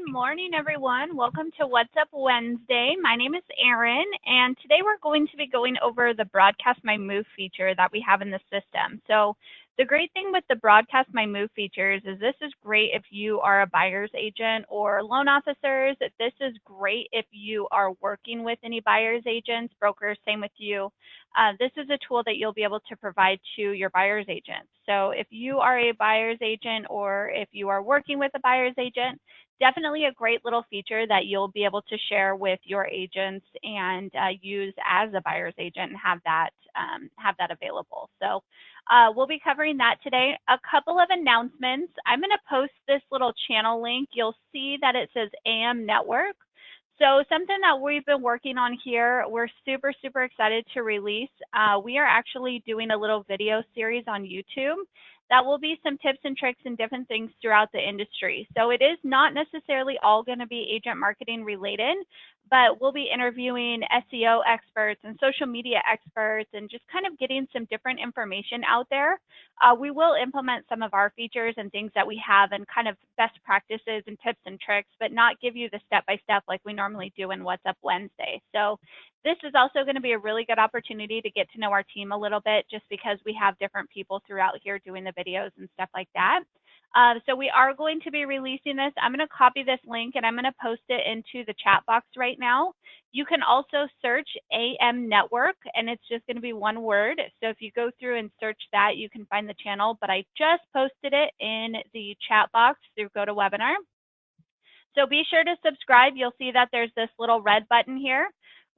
morning, everyone. Welcome to What's Up Wednesday. My name is Erin, and today we're going to be going over the Broadcast My Move feature that we have in the system. So the great thing with the Broadcast My Move features is this is great if you are a buyer's agent or loan officers. This is great if you are working with any buyer's agents, brokers, same with you. This is a tool that you'll be able to provide to your buyer's agent. So if you are a buyer's agent or if you are working with a buyer's agent, definitely a great little feature that you'll be able to share with your agents and use as a buyer's agent and have that available. So we'll be covering that today. A couple of announcements. I'm going to post this little channel link. You'll see that it says AM Network. So something that we've been working on here, we're super, super excited to release. We are actually doing a little video series on YouTube that will be some tips and tricks and different things throughout the industry. So it is not necessarily all going to be agent marketing related, but we'll be interviewing SEO experts and social media experts and just kind of getting some different information out there. We will implement some of our features and things that we have and kind of best practices and tips and tricks, but not give you the step-by-step like we normally do in What's Up Wednesday. So this is also going to be a really good opportunity to get to know our team a little bit just because we have different people throughout here doing the videos and stuff like that. So we are going to be releasing this. I'm going to copy this link and I'm going to post it into the chat box right now. You can also search AM Network and it's just going to be one word. So if you go through and search that, you can find the channel, but I just posted it in the chat box through GoToWebinar. So be sure to subscribe. You'll see that there's this little red button here.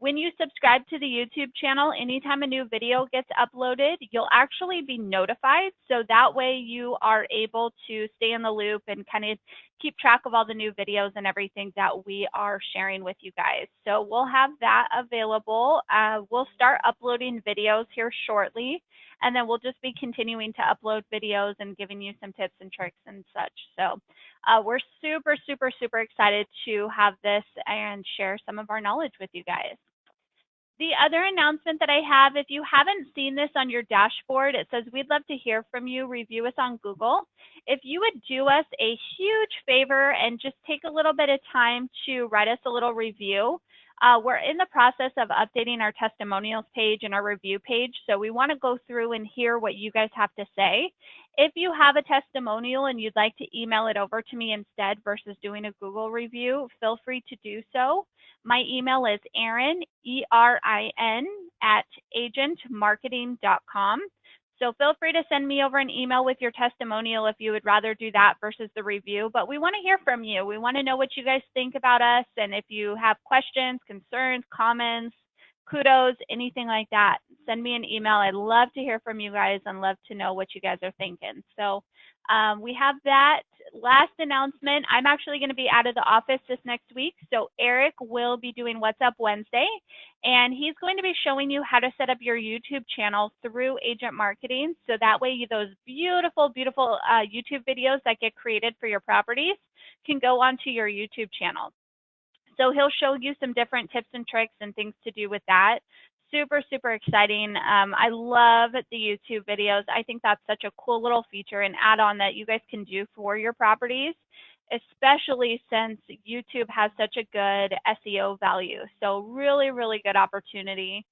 When you subscribe to the YouTube channel, anytime a new video gets uploaded, you'll actually be notified. So that way you are able to stay in the loop and kind of keep track of all the new videos and everything that we are sharing with you guys. So we'll have that available. We'll start uploading videos here shortly, and then we'll just be continuing to upload videos and giving you some tips and tricks and such. So we're super, super, super excited to have this and share some of our knowledge with you guys. The other announcement that I have, if you haven't seen this on your dashboard, it says, we'd love to hear from you, review us on Google. If you would do us a huge favor and just take a little bit of time to write us a little review. We're in the process of updating our testimonials page and our review page. So we want to go through and hear what you guys have to say. If you have a testimonial and you'd like to email it over to me instead versus doing a Google review, feel free to do so. My email is Erin, E-R-I-N, @agentmarketing.com. So feel free to send me over an email with your testimonial if you would rather do that versus the review. But we want to hear from you. We want to know what you guys think about us. And if you have questions, concerns, comments, kudos, anything like that, send me an email. I'd love to hear from you guys and love to know what you guys are thinking. So we have that. Last announcement, I'm actually going to be out of the office this next week. So Eric will be doing What's Up Wednesday, and he's going to be showing you how to set up your YouTube channel through agent marketing. So that way those beautiful, beautiful YouTube videos that get created for your properties can go onto your YouTube channel. So he'll show you some different tips and tricks and things to do with that. Super, super exciting. I love the YouTube videos. I think that's such a cool little feature and add-on that you guys can do for your properties, especially since YouTube has such a good SEO value. So really, really good opportunity.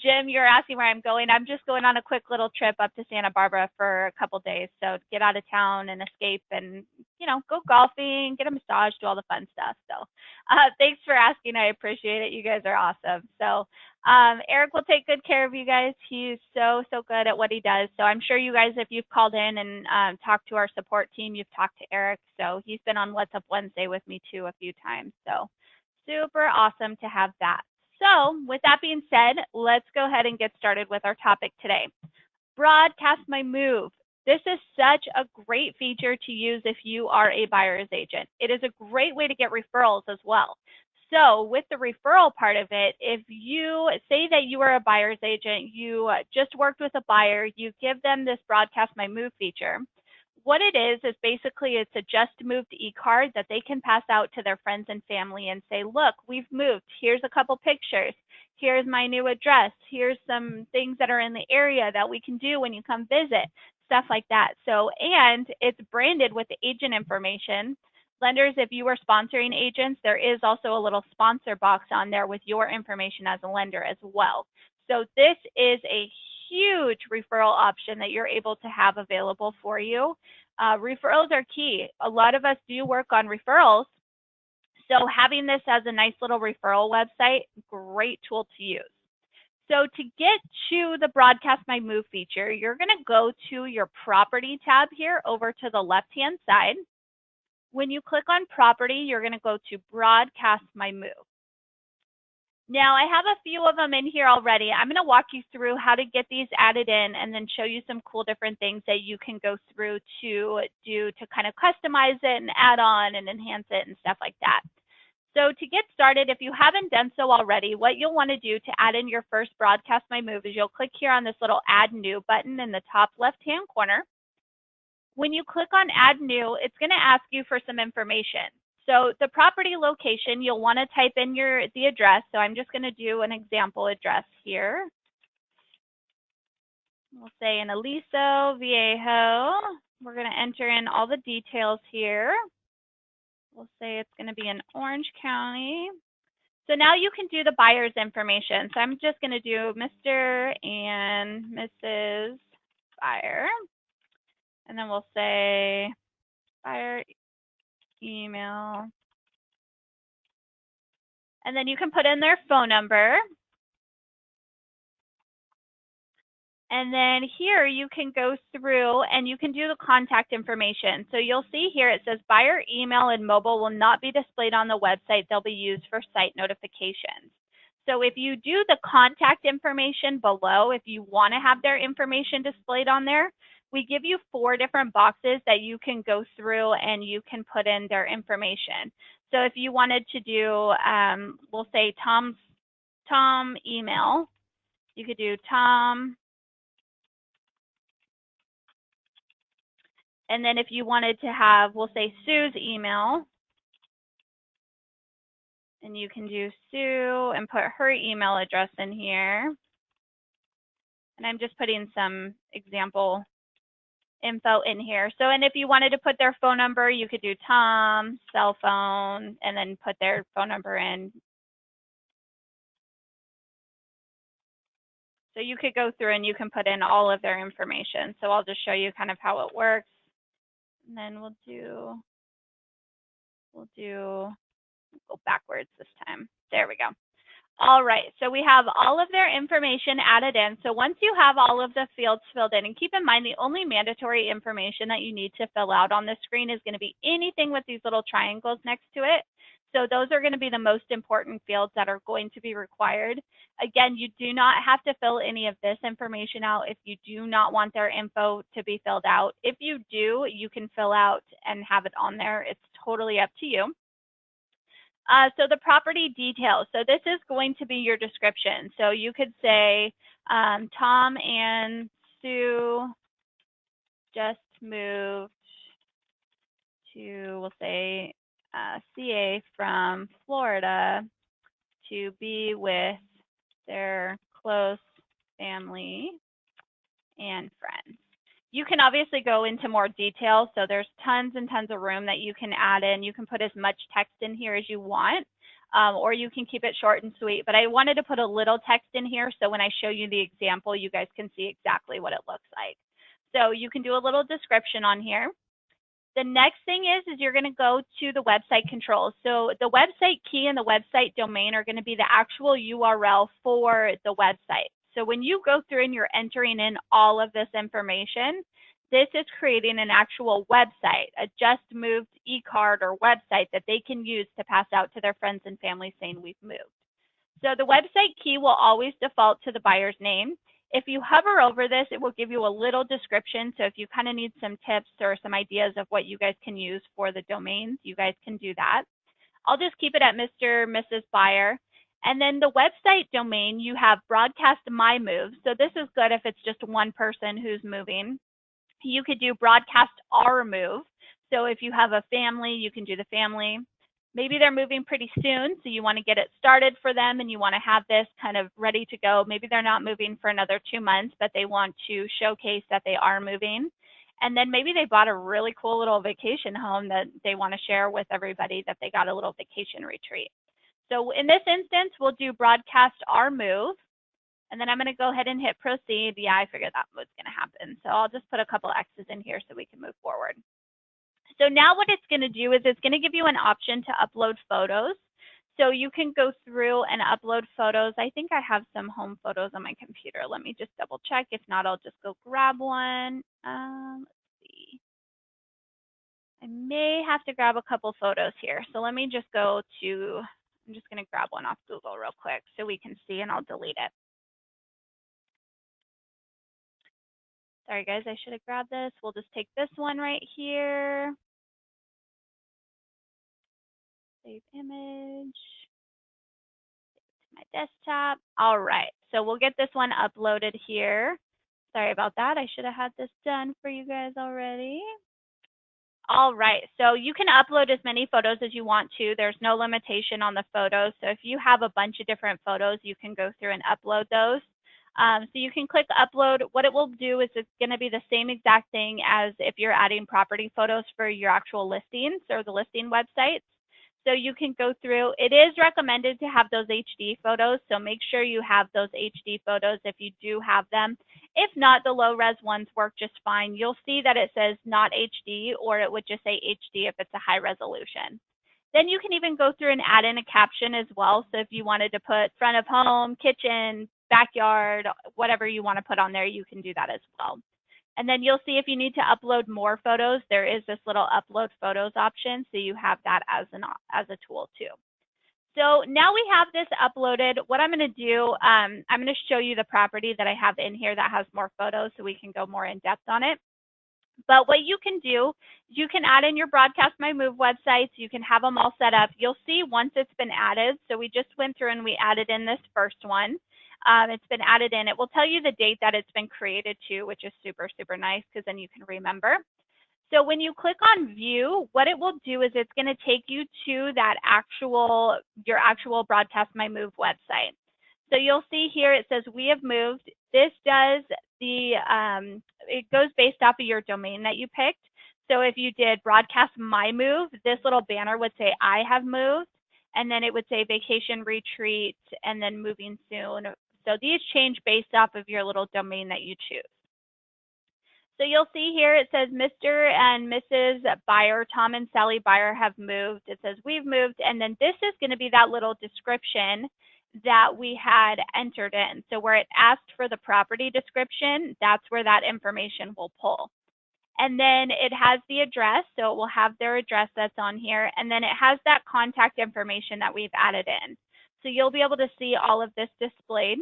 Jim, you're asking where I'm going. I'm just going on a quick little trip up to Santa Barbara for a couple days. So to get out of town and escape and, you know, go golfing, get a massage, do all the fun stuff. So thanks for asking. I appreciate it. You guys are awesome. So Eric will take good care of you guys. He's so, so good at what he does. So I'm sure you guys, if you've called in and talked to our support team, you've talked to Eric. So he's been on What's Up Wednesday with me too a few times. So super awesome to have that. So with that being said, let's go ahead and get started with our topic today. Broadcast My Move. This is such a great feature to use if you are a buyer's agent. It is a great way to get referrals as well. So with the referral part of it, if you say that you are a buyer's agent, you just worked with a buyer, you give them this Broadcast My Move feature. What it is basically it's a just moved e-card that they can pass out to their friends and family and say, look, we've moved. Here's a couple pictures. Here's my new address. Here's some things that are in the area that we can do when you come visit, stuff like that. So, and it's branded with the agent information. Lenders, if you are sponsoring agents, there is also a little sponsor box on there with your information as a lender as well. So this is a huge referral option that you're able to have available for you. Referrals are key. A lot of us do work on referrals. So having this as a nice little referral website, great tool to use. So to get to the Broadcast My Move feature, you're going to go to your Property tab here over to the left-hand side. When you click on Property, you're going to go to Broadcast My Move. Now, I have a few of them in here already. I'm going to walk you through how to get these added in and then show you some cool different things that you can go through to do to kind of customize it and add on and enhance it and stuff like that. So to get started, if you haven't done so already, what you'll want to do to add in your first Broadcast My Move is you'll click here on this little Add New button in the top left-hand corner. When you click on Add New, it's going to ask you for some information. So the property location, you'll want to type in the address. So I'm just going to do an example address here. We'll say in Aliso Viejo. We're going to enter in all the details here. We'll say it's going to be in Orange County. So now you can do the buyer's information. So I'm just going to do Mr. and Mrs. Buyer. And then we'll say buyer email. And then you can put in their phone number. And then here you can go through and you can do the contact information. So you'll see here it says buyer email and mobile will not be displayed on the website. They'll be used for site notifications. So if you do the contact information below, if you want to have their information displayed on there, we give you 4 different boxes that you can go through and you can put in their information. So if you wanted to do, we'll say Tom email, you could do Tom. And then if you wanted to have, we'll say Sue's email, and you can do Sue and put her email address in here. And I'm just putting some example info in here. So, and if you wanted to put their phone number, you could do Tom, cell phone, and then put their phone number in. So you could go through and you can put in all of their information. So I'll just show you kind of how it works. And then we'll go backwards this time. There we go. All right, so we have all of their information added in. So once you have all of the fields filled in, and keep in mind the only mandatory information that you need to fill out on this screen is going to be anything with these little triangles next to it. So those are going to be the most important fields that are going to be required. Again, you do not have to fill any of this information out if you do not want their info to be filled out. If you do, you can fill out and have it on there. It's totally up to you. So the property details. So this is going to be your description. So you could say, Tom and Sue just moved to, we'll say, CA from Florida to be with their close family and friends. You can obviously go into more detail, so there's tons and tons of room that you can add in. You can put as much text in here as you want, or you can keep it short and sweet. But I wanted to put a little text in here so when I show you the example, you guys can see exactly what it looks like. So you can do a little description on here. The next thing is you're going to go to the website controls. So the website key and the website domain are going to be the actual URL for the website. So when you go through and you're entering in all of this information, this is creating an actual website, a just moved e-card or website that they can use to pass out to their friends and family saying we've moved. So the website key will always default to the buyer's name. If you hover over this, it will give you a little description. So if you kind of need some tips or some ideas of what you guys can use for the domains, you guys can do that. I'll just keep it at Mr. Mrs. Buyer. And then the website domain, you have Broadcast My Move. So this is good if it's just one person who's moving. You could do Broadcast Our Move. So if you have a family, you can do the family. Maybe they're moving pretty soon, so you want to get it started for them and you want to have this kind of ready to go. Maybe they're not moving for another 2 months, but they want to showcase that they are moving. And then maybe they bought a really cool little vacation home that they want to share with everybody that they got a little vacation retreat. So in this instance, we'll do broadcast our move. And then I'm going to go ahead and hit proceed. Yeah, I figured that was going to happen. So I'll just put a couple X's in here so we can move forward. So now what it's going to do is it's going to give you an option to upload photos. So you can go through and upload photos. I think I have some home photos on my computer. Let me just double check. If not, I'll just go grab one. Let's see. I may have to grab a couple photos here. So let me just go to, I'm just going to grab one off Google real quick so we can see, and I'll delete it. Sorry guys, I should have grabbed this. We'll just take this one right here. Save image. My desktop. All right, so we'll get this one uploaded here. Sorry about that. I should have had this done for you guys already. All right, so you can upload as many photos as you want to. There's no limitation on the photos. So if you have a bunch of different photos, you can go through and upload those. So you can click upload. What it will do is it's going to be the same exact thing as if you're adding property photos for your actual listings or the listing websites. So you can go through. It is recommended to have those HD photos, so make sure you have those HD photos if you do have them. If not, the low-res ones work just fine. You'll see that it says not HD, or it would just say HD if it's a high resolution. Then you can even go through and add in a caption as well. So if you wanted to put front of home, kitchen, backyard, whatever you want to put on there, you can do that as well. And then you'll see if you need to upload more photos, there is this little upload photos option. So you have that as a tool too. So now we have this uploaded. What I'm going to do, I'm going to show you the property that I have in here that has more photos so we can go more in depth on it. But what you can do, you can add in your Broadcast My Move websites. You can have them all set up. You'll see once it's been added. So we just went through and we added in this first one. It's been added in. It will tell you the date that it's been created to, which is super, super nice because then you can remember. So when you click on view, what it will do is it's going to take you to that your actual Broadcast My Move website. So you'll see here it says we have moved. This does it goes based off of your domain that you picked. So if you did Broadcast My Move, this little banner would say I have moved, and then it would say vacation retreat and then moving soon. So these change based off of your little domain that you choose. So you'll see here it says Mr. and Mrs. Buyer, Tom and Sally Buyer have moved. It says we've moved, and then this is going to be that little description that we had entered in. So where it asked for the property description, that's where that information will pull. And then it has the address, so it will have their address that's on here, and then it has that contact information that we've added in. So you'll be able to see all of this displayed.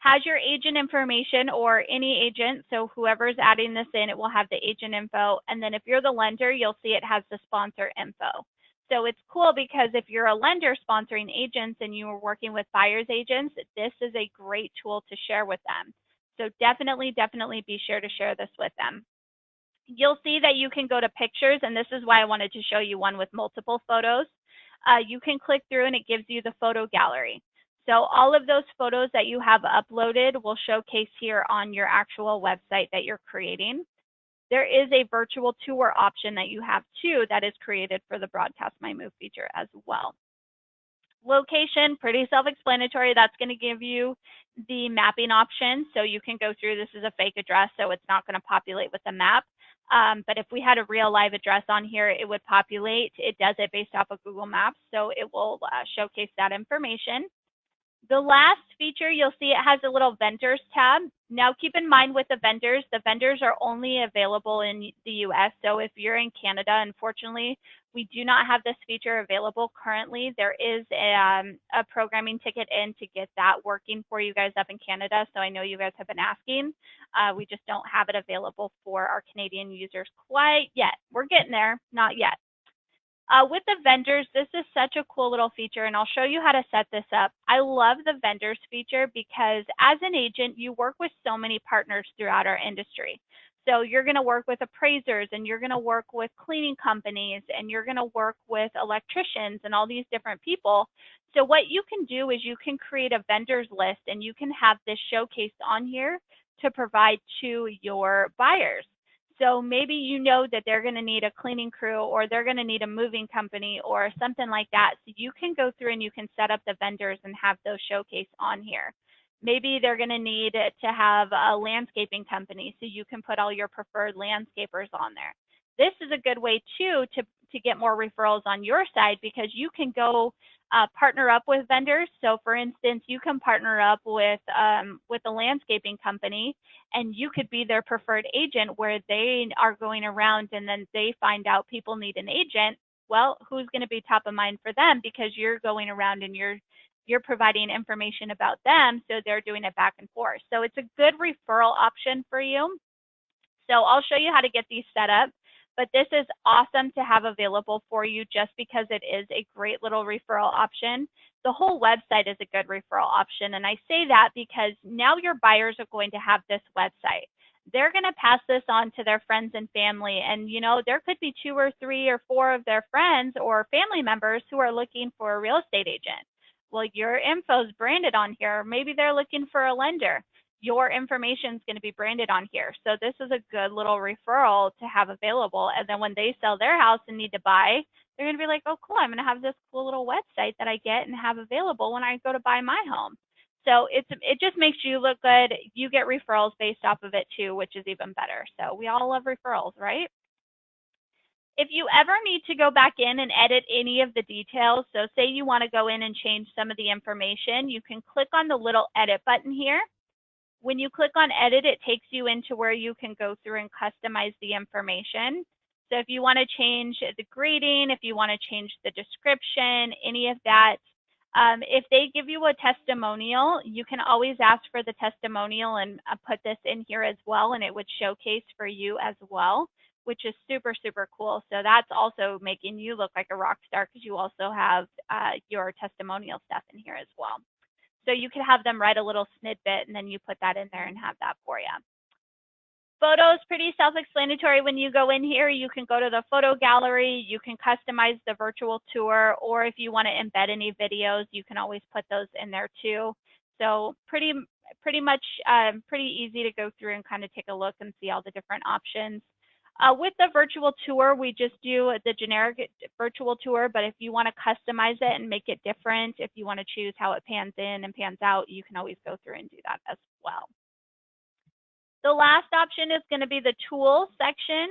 Has your agent information or any agent, so whoever's adding this in, it will have the agent info. And then if you're the lender, you'll see it has the sponsor info. So it's cool because if you're a lender sponsoring agents and you are working with buyer's agents, this is a great tool to share with them. So definitely be sure to share this with them. You'll see that you can go to pictures, and this is why I wanted to show you one with multiple photos. You can click through and it gives you the photo gallery. So all of those photos that you have uploaded will showcase here on your actual website that you're creating. There is a virtual tour option that you have too that is created for the Broadcast My Move feature as well. Location, pretty self-explanatory. That's going to give you the mapping option. So you can go through, this is a fake address, so it's not going to populate with the map. But if we had a real live address on here, it would populate. It does it based off of Google Maps, so it will showcase that information. The last feature, you'll see it has a little vendors tab. Now keep in mind with the vendors are only available in the US. So if you're in Canada, unfortunately, we do not have this feature available currently. There is a programming ticket in to get that working for you guys up in Canada. So I know you guys have been asking. We just don't have it available for our Canadian users quite yet. We're getting there, not yet. With the vendors, this is such a cool little feature, and I'll show you how to set this up. I love the vendors feature because as an agent, you work with so many partners throughout our industry. So you're going to work with appraisers, and you're going to work with cleaning companies, and you're going to work with electricians and all these different people. So what you can do is you can create a vendors list, and you can have this showcased on here to provide to your buyers. So maybe you know that they're going to need a cleaning crew, or they're going to need a moving company or something like that. So you can go through and you can set up the vendors and have those showcase on here. Maybe they're going to need to have a landscaping company, so you can put all your preferred landscapers on there. This is a good way too to get more referrals on your side, because you can go partner up with vendors. So for instance, you can partner up with a landscaping company, and you could be their preferred agent, where they are going around and then they find out people need an agent. Well, who's going to be top of mind for them, because you're going around and you're providing information about them, so they're doing it back and forth. So it's a good referral option for you. So I'll show you how to get these set up, but this is awesome to have available for you just because it is a great little referral option. The whole website is a good referral option, and I say that because now your buyers are going to have this website. They're going to pass this on to their friends and family, and there could be 2 or 3 or 4 of their friends or family members who are looking for a real estate agent. Well, your info is branded on here. Maybe they're looking for a lender. Your information is going to be branded on here. So this is a good little referral to have available. And then when they sell their house and need to buy, they're going to be like, oh, cool, I'm going to have this cool little website that I get and have available when I go to buy my home. So it just makes you look good. You get referrals based off of it too, which is even better. So we all love referrals, right? If you ever need to go back in and edit any of the details, so say you want to go in and change some of the information, you can click on the little edit button here. When you click on edit, it takes you into where you can go through and customize the information. So if you want to change the grading, if you want to change the description, any of that, if they give you a testimonial, you can always ask for the testimonial and put this in here as well, and it would showcase for you as well, which is super, super cool. So that's also making you look like a rock star, because you also have your testimonial stuff in here as well. So you can have them write a little snippet, and then you put that in there and have that for you. Photos, pretty self-explanatory. When you go in here, you can go to the photo gallery. You can customize the virtual tour, or if you want to embed any videos, you can always put those in there too. So pretty much pretty easy to go through and kind of take a look and see all the different options. With the virtual tour, we just do the generic virtual tour, but if you want to customize it and make it different, if you want to choose how it pans in and pans out, you can always go through and do that as well. The last option is going to be the tools section.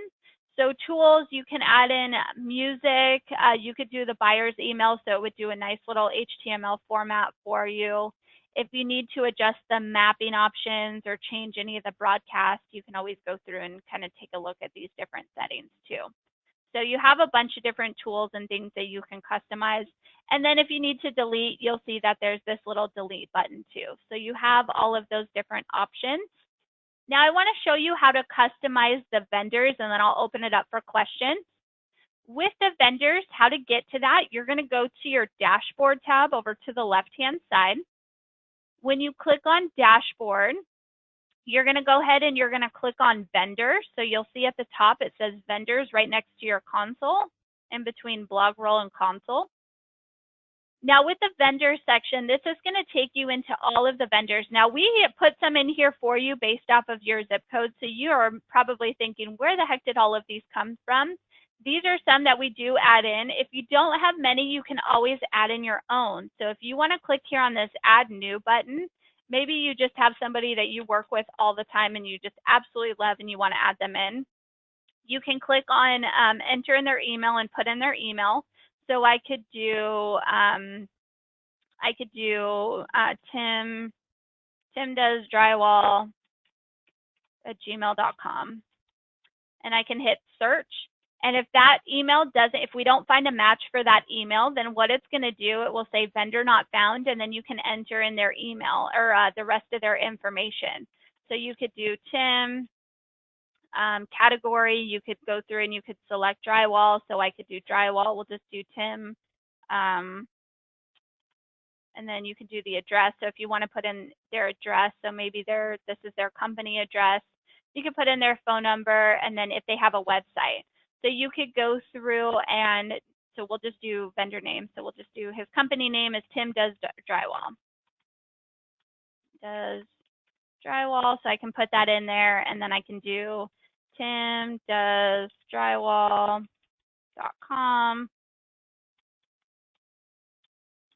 So tools, you can add in music. You could do the buyer's email, so it would do a nice little HTML format for you. If you need to adjust the mapping options or change any of the broadcasts, you can always go through and kind of take a look at these different settings too. So you have a bunch of different tools and things that you can customize. And then if you need to delete, you'll see that there's this little delete button too. So you have all of those different options. Now I want to show you how to customize the vendors, and then I'll open it up for questions. With the vendors, how to get to that, you're going to go to your dashboard tab over to the left-hand side. When you click on dashboard, you're going to go ahead and you're going to click on vendors. So you'll see at the top it says vendors right next to your console, in between blog roll and console. Now with the vendor section, this is going to take you into all of the vendors. Now we put some in here for you based off of your zip code. So you're probably thinking, where the heck did all of these come from? These are some that we do add in. If you don't have many, you can always add in your own. So if you want to click here on this add new button, maybe you just have somebody that you work with all the time and you just absolutely love and you want to add them in. You can click on enter in their email and put in their email. So I could do Tim does drywall at gmail.com, and I can hit search. And if that email doesn't, if we don't find a match for that email, then what it's going to do, it will say vendor not found, and then you can enter in their email or the rest of their information. So you could do Tim, category, you could go through and you could select drywall. So I could do drywall, we'll just do Tim. And then you can do the address. So if you want to put in their address, so maybe this is their company address, you can put in their phone number, and then if they have a website. So you could go through and, so we'll just do vendor name. So we'll just do his company name is Tim Does Drywall. Does Drywall, so I can put that in there, and then I can do timdoesdrywall.com,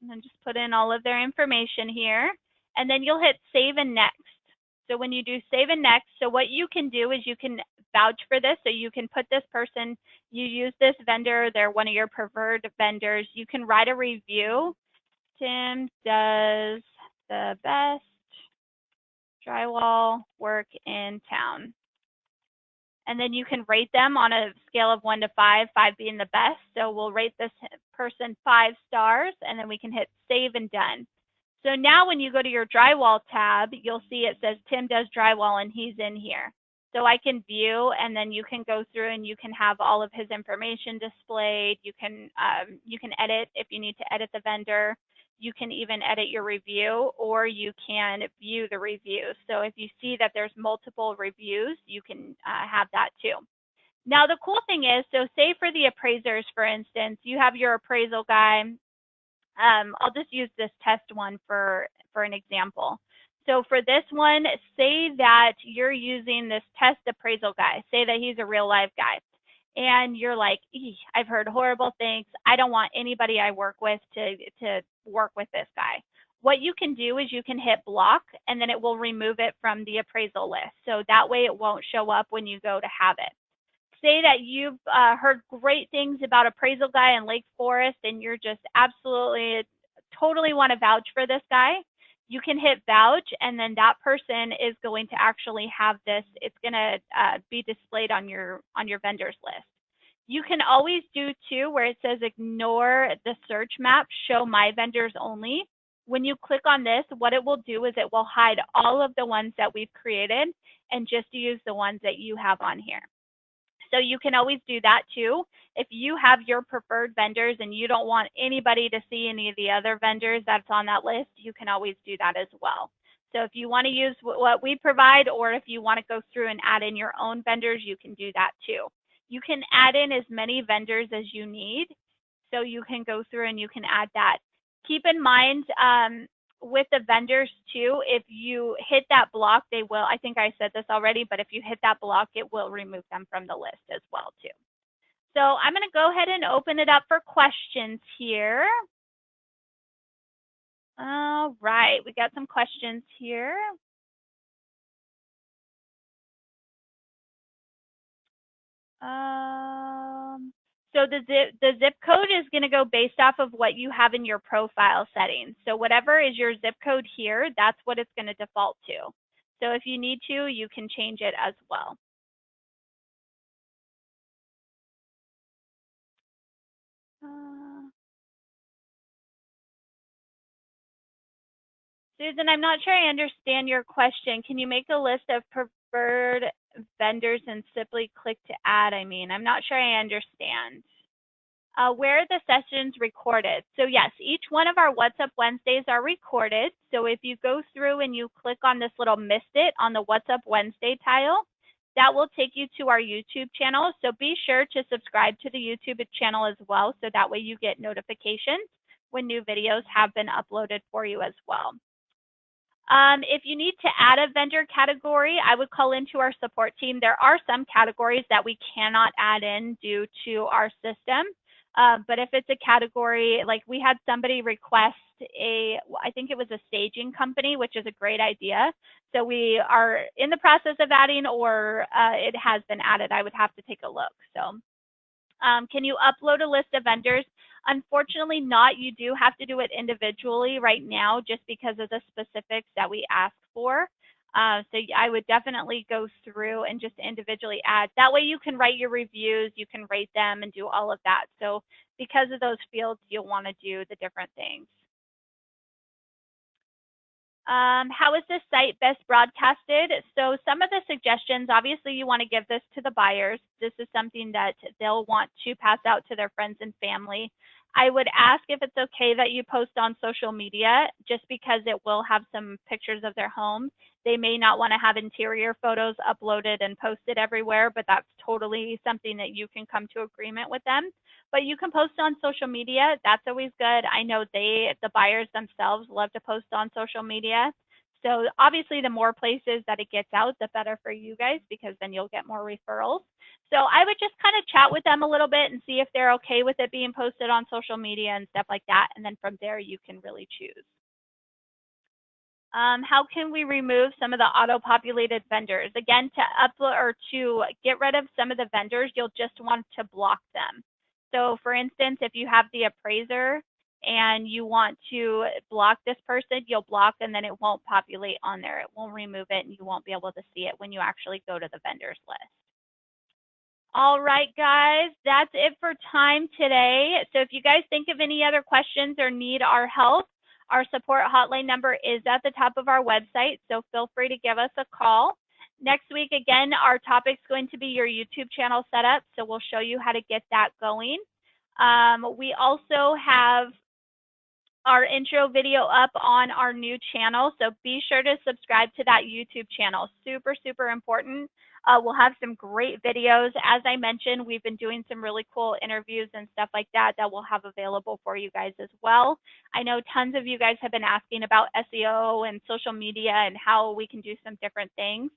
and then just put in all of their information here, and then you'll hit save and next. So when you do save and next, so what you can do is you can vouch for this. So you can put this person, you use this vendor, they're one of your preferred vendors. You can write a review. Tim does the best drywall work in town. And then you can rate them on a scale of 1 to 5, 5 being the best. So we'll rate this person 5 stars, and then we can hit save and done. So now when you go to your drywall tab, you'll see it says Tim does drywall, and he's in here. So I can view, and then you can go through and you can have all of his information displayed. You can edit if you need to edit the vendor. You can even edit your review, or you can view the reviews. So if you see that there's multiple reviews, you can have that too. Now the cool thing is, so say for the appraisers, for instance, you have your appraisal guy. I'll just use this test one for an example. So for this one, say that you're using this test appraisal guy. Say that he's a real live guy. And you're like, I've heard horrible things. I don't want anybody I work with to work with this guy. What you can do is you can hit block, and then it will remove it from the appraisal list. So that way it won't show up when you go to have it. Say that you've heard great things about appraisal guy in Lake Forest, and you're just absolutely, totally want to vouch for this guy. You can hit vouch, and then that person is going to actually have this. It's going to be displayed on your vendors list. You can always do too, where it says ignore the search map, show my vendors only. When you click on this, what it will do is it will hide all of the ones that we've created and just use the ones that you have on here. So you can always do that too. If you have your preferred vendors and you don't want anybody to see any of the other vendors that's on that list, you can always do that as well. So if you want to use what we provide, or if you want to go through and add in your own vendors, you can do that too. You can add in as many vendors as you need. So you can go through and you can add that. Keep in mind, with the vendors too, if you hit that block, they will, I think I said this already, but if you hit that block, it will remove them from the list as well too. So I'm going to go ahead and open it up for questions here. All right, we got some questions here. So the zip code is going to go based off of what you have in your profile settings. So whatever is your zip code here, that's what it's going to default to. So if you need to, you can change it as well. Susan, I'm not sure I understand your question. Can you make a list of preferred vendors and simply click to add? I'm not sure I understand. Where are the sessions recorded? So yes, each one of our What's Up Wednesdays are recorded. So if you go through and you click on this little missed it on the What's Up Wednesday tile, that will take you to our YouTube channel. So be sure to subscribe to the YouTube channel as well, so that way you get notifications when new videos have been uploaded for you as well. If you need to add a vendor category, I would call into our support team. There are some categories that we cannot add in due to our system. But if it's a category, like we had somebody request I think it was a staging company, which is a great idea. So we are in the process of adding, or it has been added. I would have to take a look. So can you upload a list of vendors? Unfortunately not. You do have to do it individually right now, just because of the specifics that we ask for. So I would definitely go through and just individually add. That way you can write your reviews, you can rate them and do all of that. So because of those fields, you'll want to do the different things. How is this site best broadcasted? So some of the suggestions, obviously you want to give this to the buyers. This is something that they'll want to pass out to their friends and family. I would ask if it's okay that you post on social media, just because it will have some pictures of their home. They may not want to have interior photos uploaded and posted everywhere, but that's totally something that you can come to agreement with them. But you can post on social media. That's always good. I know the buyers themselves love to post on social media. So obviously the more places that it gets out, the better for you guys, because then you'll get more referrals. So I would just kind of chat with them a little bit and see if they're okay with it being posted on social media and stuff like that. And then from there, you can really choose. How can we remove some of the auto-populated vendors? Again, to upload or to get rid of some of the vendors, you'll just want to block them. So for instance, if you have the appraiser and you want to block this person, you'll block and then it won't populate on there. It won't remove it and you won't be able to see it when you actually go to the vendors list. All right, guys, that's it for time today. So if you guys think of any other questions or need our help, our support hotline number is at the top of our website, so feel free to give us a call. Next week, again, our topic's going to be your YouTube channel setup, so we'll show you how to get that going. We also have our intro video up on our new channel, so be sure to subscribe to that YouTube channel. Super, super important. We'll have some great videos. As I mentioned, we've been doing some really cool interviews and stuff like that that we'll have available for you guys as well. I know tons of you guys have been asking about SEO and social media and how we can do some different things.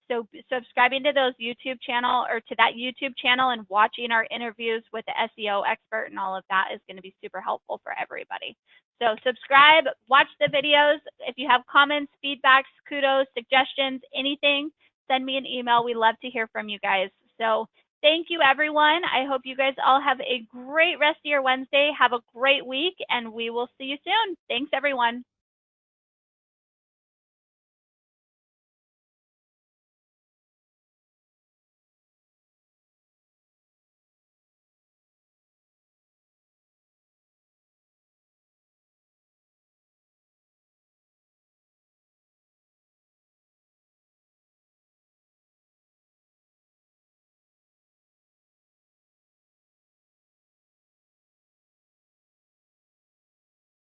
So subscribing to those YouTube channel or to that YouTube channel and watching our interviews with the SEO expert and all of that is going to be super helpful for everybody. So subscribe, watch the videos. If you have comments, feedbacks, kudos, suggestions, anything, send me an email. We love to hear from you guys. So thank you, everyone. I hope you guys all have a great rest of your Wednesday. Have a great week, and we will see you soon. Thanks, everyone.